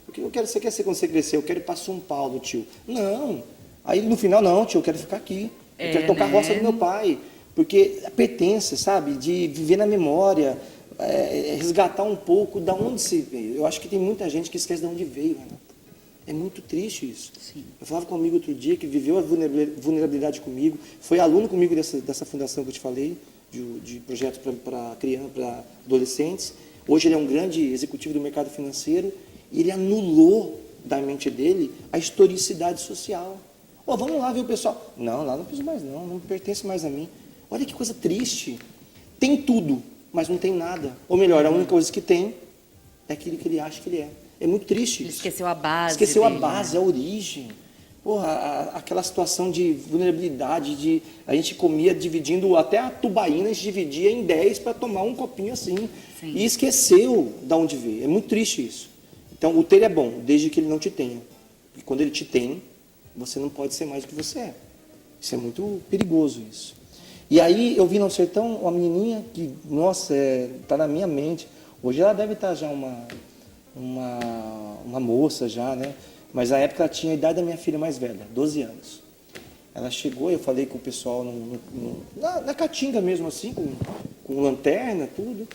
O que você quer ser quando você crescer? Eu quero ir para São Paulo, tio. Não. Aí no final, não, tio, eu quero ficar aqui. Eu quero tocar a roça do meu pai. Porque a pertença, sabe? De viver na memória, resgatar um pouco da onde se veio. Eu acho que tem muita gente que esquece de onde veio, Renata. É muito triste isso. Sim. Eu falava com um amigo outro dia que viveu a vulnerabilidade comigo, foi aluno comigo dessa fundação que eu te falei, de projetos para crianças, para adolescentes. Hoje ele é um grande executivo do mercado financeiro e ele anulou da mente dele a historicidade social. Vamos lá ver o pessoal. Não, lá não preciso mais não pertence mais a mim. Olha que coisa triste. Tem tudo, mas não tem nada. Ou melhor, a única coisa que tem é aquilo que ele acha que ele é. É muito triste isso. Esqueceu a base. Esqueceu a base, a origem. Aquela situação de vulnerabilidade, a gente comia dividindo, até a tubaína a gente dividia em 10 para tomar um copinho assim. Sim. E esqueceu de onde veio. É muito triste isso. Então, o ter é bom, desde que ele não te tenha. E quando ele te tem, você não pode ser mais do que você é. Isso é muito perigoso, isso. E aí, eu vi no sertão uma menininha que, nossa, está na minha mente. Hoje ela deve estar já uma moça já, né? Mas na época ela tinha a idade da minha filha mais velha, 12 anos. Ela chegou, eu falei com o pessoal na Caatinga mesmo assim, com lanterna, tudo.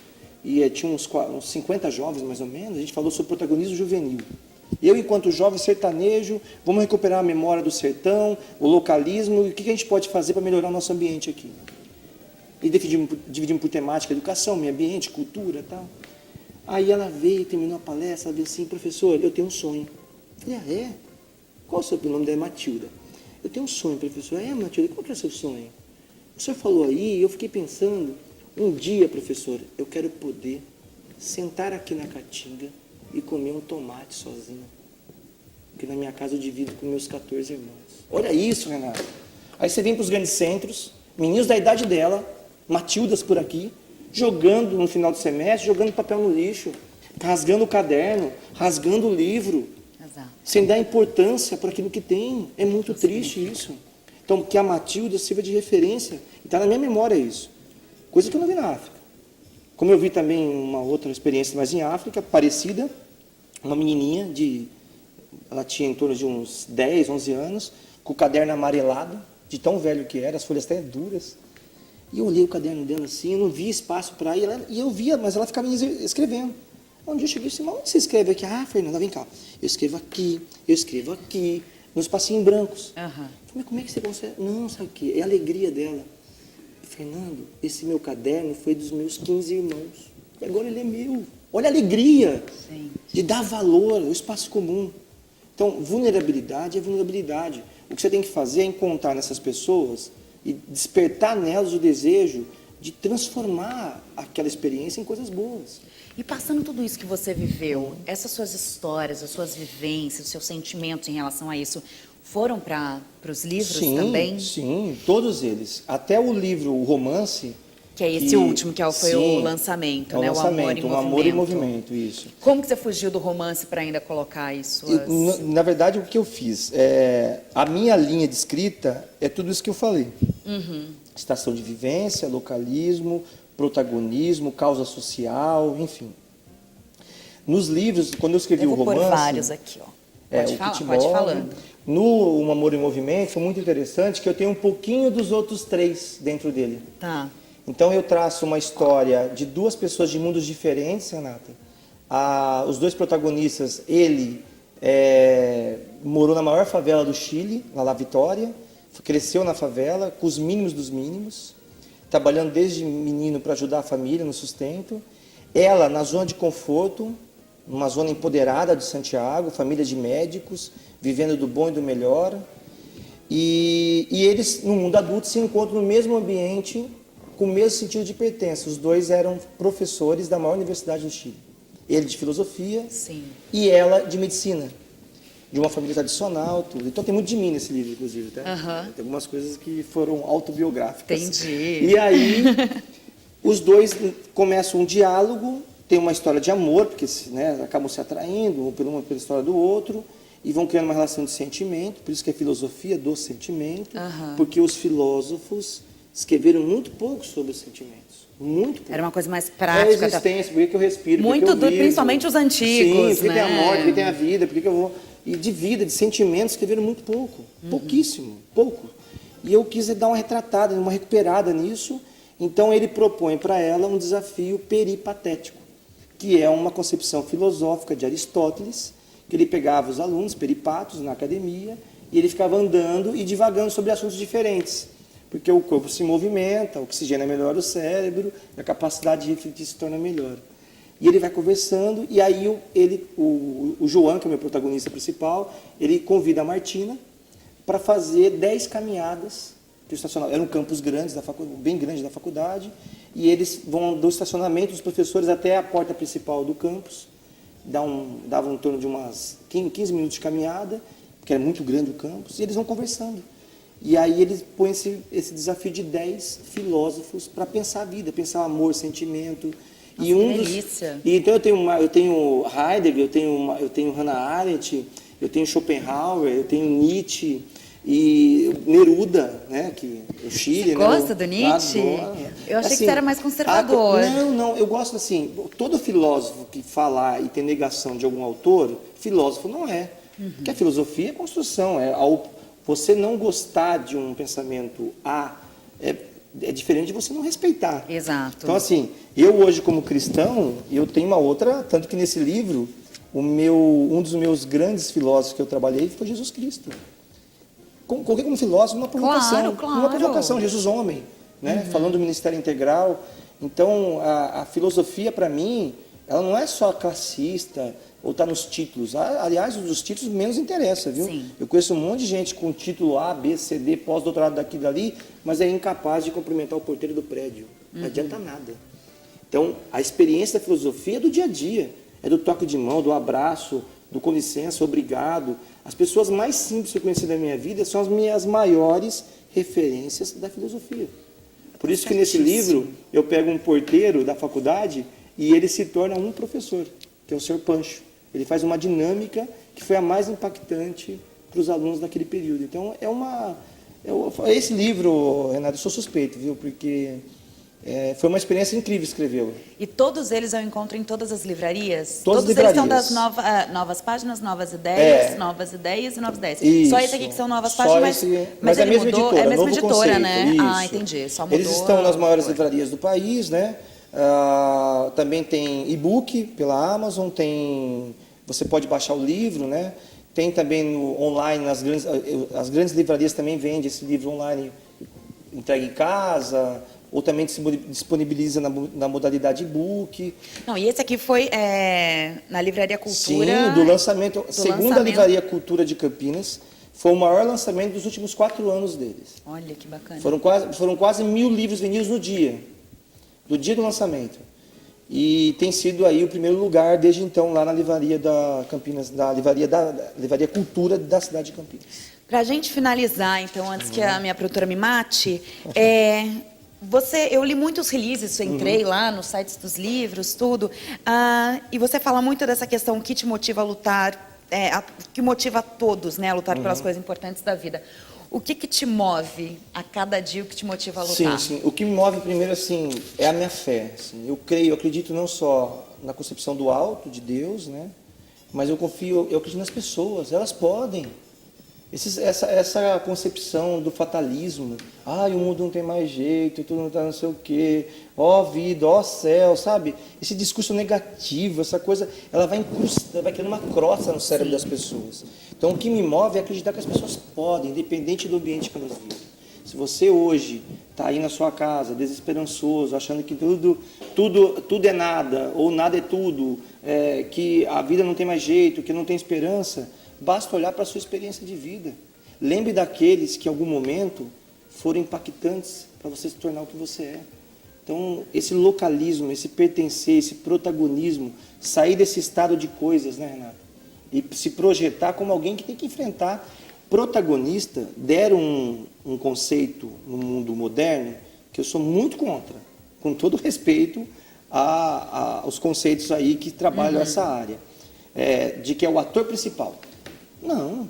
E tinha uns 50 jovens mais ou menos, a gente falou sobre protagonismo juvenil. Eu, enquanto jovem sertanejo, vamos recuperar a memória do sertão, o localismo, e o que a gente pode fazer para melhorar o nosso ambiente aqui. E dividimos por temática, educação, meio ambiente, cultura e tal. Aí ela veio, terminou a palestra, ela veio assim, professor, eu tenho um sonho. Eu falei, é? Qual o seu nome dela? É Matilda. Eu tenho um sonho, professor. Matilda, qual que é o seu sonho? O senhor falou aí, e eu fiquei pensando, um dia, professor, eu quero poder sentar aqui na Caatinga e comer um tomate sozinho. Porque na minha casa eu divido com meus 14 irmãos. Olha isso, Renato. Aí você vem para os grandes centros, meninos da idade dela, Matildas por aqui, jogando no final do semestre, jogando papel no lixo, rasgando o caderno, rasgando o livro, exato, sem dar importância para aquilo que tem. É muito triste isso. Então, que a Matilda sirva de referência. E está na minha memória isso. Coisa que eu não vi na África. Como eu vi também uma outra experiência mais em África, parecida, uma menininha, ela tinha em torno de uns 10, 11 anos, com o caderno amarelado, de tão velho que era, as folhas até duras. E eu olhei o caderno dela assim, eu não via espaço para ir, e eu via, mas ela ficava escrevendo. Um dia eu cheguei assim, mas onde você escreve aqui? Fernanda, vem cá. Eu escrevo aqui, nos passinhos brancos. Uhum. Eu falei, mas como é que você consegue? Não, sabe o quê? É a alegria dela. Fernando, esse meu caderno foi dos meus 15 irmãos. E agora ele é meu. Olha a alegria, sim, de dar valor ao espaço comum. Então, vulnerabilidade é vulnerabilidade. O que você tem que fazer é encontrar nessas pessoas e despertar nelas o desejo de transformar aquela experiência em coisas boas. E passando tudo isso que você viveu, essas suas histórias, as suas vivências, os seus sentimentos em relação a isso, foram para os livros também? Sim, todos eles. Até o livro, o romance... Que é esse último, que foi o lançamento, né? O Amor em Movimento, isso. Como que você fugiu do romance para ainda colocar isso? Na verdade, o que eu fiz? A minha linha de escrita é tudo isso que eu falei. Uhum. Estação de vivência, localismo, protagonismo, causa social, enfim. Nos livros, quando eu escrevi o romance... Eu vou pôr vários aqui, ó. Pode ir falando. No Um Amor em Movimento, foi muito interessante que eu tenho um pouquinho dos outros 3 dentro dele. Tá. Então eu traço uma história de 2 pessoas de mundos diferentes, Renata. Os 2 protagonistas, ele morou na maior favela do Chile, na La Vitória, cresceu na favela, com os mínimos dos mínimos, trabalhando desde menino para ajudar a família no sustento. Ela, na zona de conforto, numa zona empoderada de Santiago, família de médicos, vivendo do bom e do melhor. E eles, no mundo adulto, se encontram no mesmo ambiente, com o mesmo sentido de pertença. Os 2 eram professores da maior universidade do Chile. Ele de filosofia, sim, e ela de medicina. De uma família tradicional, tudo. Então tem muito de mim nesse livro, inclusive. Tá? Uhum. Tem algumas coisas que foram autobiográficas. Entendi. E aí, os 2 começam um diálogo, tem uma história de amor, porque acabam se atraindo, um pela história do outro, e vão criando uma relação de sentimento, por isso que é filosofia do sentimento, porque os filósofos escreveram muito pouco sobre os sentimentos. Muito pouco. Era uma coisa mais É a prática. existência, por que eu respiro, Muito por que eu vivo. principalmente os antigos, Sim, por que tem a né? morte, por que tem a vida, por que eu vou... E de vida, de sentimentos, escreveram muito pouco. Pouquíssimo, pouco. E eu quis dar uma retratada, uma recuperada nisso. Então ele propõe para ela um desafio peripatético, que é uma concepção filosófica de Aristóteles, que ele pegava os alunos, peripatos, na academia, e ele ficava andando e divagando sobre assuntos diferentes. Porque o corpo se movimenta, oxigena melhor o cérebro, a capacidade de refletir se torna melhor. E ele vai conversando, e aí o João, que é o meu protagonista principal, ele convida a Martina para fazer 10 caminhadas. Era um campus grande, bem grande da faculdade, e eles vão do estacionamento dos professores até a porta principal do campus, davam em torno de umas 15 minutos de caminhada, porque era muito grande o campus, e eles vão conversando. E aí eles põem esse desafio de 10 filósofos para pensar a vida, pensar o amor, sentimento. Nossa, e que delícia. E então eu tenho Heidegger, eu tenho Hannah Arendt, eu tenho Schopenhauer, eu tenho Nietzsche e Neruda, né, que o Chile. Você gosta do Nietzsche? Eu achei que você era mais conservador. Não, eu gosto assim, todo filósofo que falar e tem negação de algum autor, filósofo não é. Porque a filosofia é construção, você não gostar de um pensamento A é diferente de você não respeitar. Exato. Então, assim, eu hoje como cristão, eu tenho uma outra, tanto que nesse livro, um dos meus grandes filósofos que eu trabalhei foi Jesus Cristo. Coloquei como filósofo uma provocação. Claro. Uma provocação, Jesus homem, né? Falando do ministério integral. Então, a filosofia, para mim, ela não é só classista, ou está nos títulos. Aliás, os títulos menos interessam, viu? Sim. Eu conheço um monte de gente com título A, B, C, D, pós-doutorado daqui e dali, mas é incapaz de cumprimentar o porteiro do prédio. Não adianta nada. Então, a experiência da filosofia é do dia a dia. É do toque de mão, do abraço, do com licença, obrigado. As pessoas mais simples que eu conheci da minha vida são as minhas maiores referências da filosofia. Por isso que nesse livro eu pego um porteiro da faculdade e ele se torna um professor, que é o Sr. Pancho. Ele faz uma dinâmica que foi a mais impactante para os alunos naquele período. Então, esse livro, Renato, eu sou suspeito, viu? Porque foi uma experiência incrível escrevê-lo. E todos eles eu encontro em todas as livrarias? Todas Todos as eles são livrarias. das novas páginas, novas ideias e novas ideias. Isso. Só esse aqui que são novas Só páginas, mas é a ele mesma mudou, editora, é a mesma novo editora, conceito, né? isso. Ah, entendi. Só mudou. Eles estão nas maiores livrarias do país, né? Também tem e-book pela Amazon, você pode baixar o livro, né? Tem também online, as grandes livrarias também vendem esse livro online, entregue em casa, ou também disponibiliza na modalidade e-book. Não, e esse aqui foi na Livraria Cultura. Sim, do lançamento. Segundo a Livraria Cultura de Campinas, foi o maior lançamento dos últimos 4 anos deles. Olha, que bacana. Foram quase 1000 livros vendidos no dia do lançamento. E tem sido aí o primeiro lugar desde então lá na livraria da Campinas, da livraria Cultura da cidade de Campinas. Para a gente finalizar, então, antes que a minha produtora me mate, eu li muitos releases, eu entrei lá nos sites dos livros, tudo, e você fala muito dessa questão que te motiva a lutar, que motiva a todos, né, a lutar pelas coisas importantes da vida. O que te move a cada dia, o que te motiva a lutar? Sim. O que me move primeiro, assim, é a minha fé. Assim. Eu acredito não só na concepção do alto, de Deus, né, mas eu acredito nas pessoas, elas podem. Essa concepção do fatalismo, o mundo não tem mais jeito, tudo não está não sei o quê, ó vida, ó céu, sabe? Esse discurso negativo, essa coisa, ela vai criando uma crosta no cérebro das pessoas. Então, o que me move é acreditar que as pessoas podem, independente do ambiente que elas vivem. Se você hoje está aí na sua casa, desesperançoso, achando que tudo é nada, ou nada é tudo, que a vida não tem mais jeito, que não tem esperança, basta olhar para a sua experiência de vida. Lembre daqueles que, em algum momento, foram impactantes para você se tornar o que você é. Então, esse localismo, esse pertencer, esse protagonismo, sair desse estado de coisas, né, Renato? E se projetar como alguém que tem que enfrentar. Protagonista, deram um conceito no mundo moderno que eu sou muito contra, com todo respeito aos conceitos aí que trabalham essa área, de que é o ator principal. Não.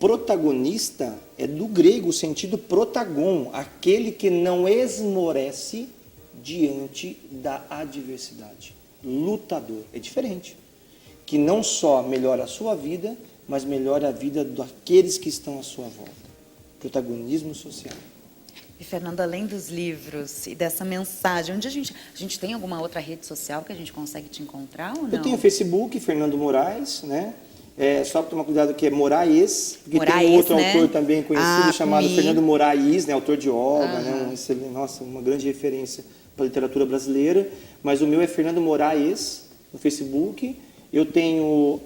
Protagonista é do grego, o sentido protagon, aquele que não esmorece diante da adversidade. Lutador. É diferente. Que não só melhora a sua vida, mas melhora a vida daqueles que estão à sua volta. Protagonismo social. E, Fernando, além dos livros e dessa mensagem, onde a gente tem alguma outra rede social que a gente consegue te encontrar ou não? Eu tenho o Facebook, Fernando Moraes, né? Só tomar cuidado que é Moraes, porque Moraes, tem um outro né? autor também conhecido chamado Fernando Moraes, né? Autor de Olga, né? Uma grande referência para a literatura brasileira. Mas o meu é Fernando Moraes, no Facebook. Eu tenho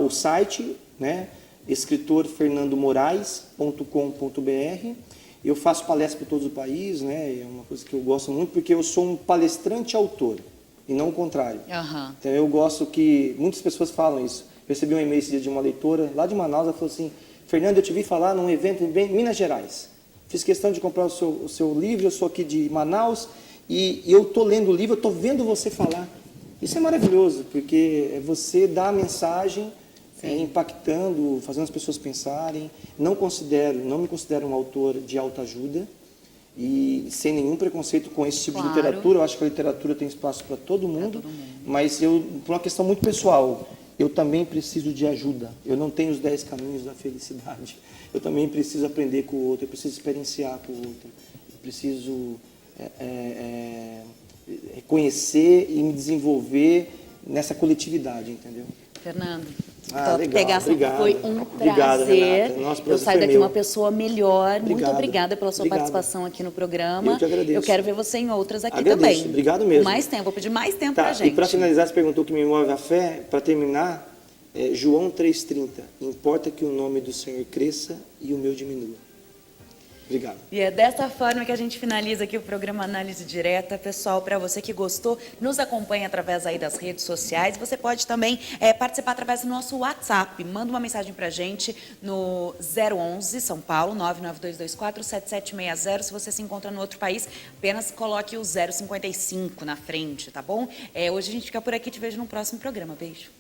o site, né? escritorfernandomorais.com.br. Eu faço palestra por todo o país, né? É uma coisa que eu gosto muito, porque eu sou um palestrante-autor, e não o contrário. Então, eu gosto que... Muitas pessoas falam isso. Eu recebi um e-mail esse dia de uma leitora, lá de Manaus, ela falou assim, Fernando, eu te vi falar num evento em Minas Gerais. Fiz questão de comprar o seu livro, eu sou aqui de Manaus, e eu estou lendo o livro, eu estou vendo você falar. Isso é maravilhoso, porque é você dar a mensagem... impactando, fazendo as pessoas pensarem. Não me considero um autor de autoajuda e sem nenhum preconceito com esse tipo de literatura. Eu acho que a literatura tem espaço para todo mundo, mas por uma questão muito pessoal, eu também preciso de ajuda. Eu não tenho os 10 caminhos da felicidade. Eu também preciso aprender com o outro, eu preciso experienciar com o outro, eu preciso conhecer e me desenvolver nessa coletividade, entendeu? Fernando, legal, obrigado. Foi um Obrigado, prazer. Renata. Nossa, Eu saio daqui meu. uma pessoa melhor. Obrigado. Muito obrigada pela sua participação aqui no programa. Eu que agradeço. Eu quero ver você em outras aqui Agradeço. também. Obrigado mesmo. Mais tempo, vou pedir mais tempo pra gente. E para finalizar, você perguntou o que me move a fé. Para terminar, João 3,30. Importa que o nome do Senhor cresça e o meu diminua. Obrigado. E é dessa forma que a gente finaliza aqui o programa Análise Direta. Pessoal, para você que gostou, nos acompanha através aí das redes sociais. Você pode também participar através do nosso WhatsApp. Manda uma mensagem para a gente no 011 São Paulo, 992247760. Se você se encontra no outro país, apenas coloque o 055 na frente, tá bom? Hoje a gente fica por aqui. Te vejo no próximo programa. Beijo.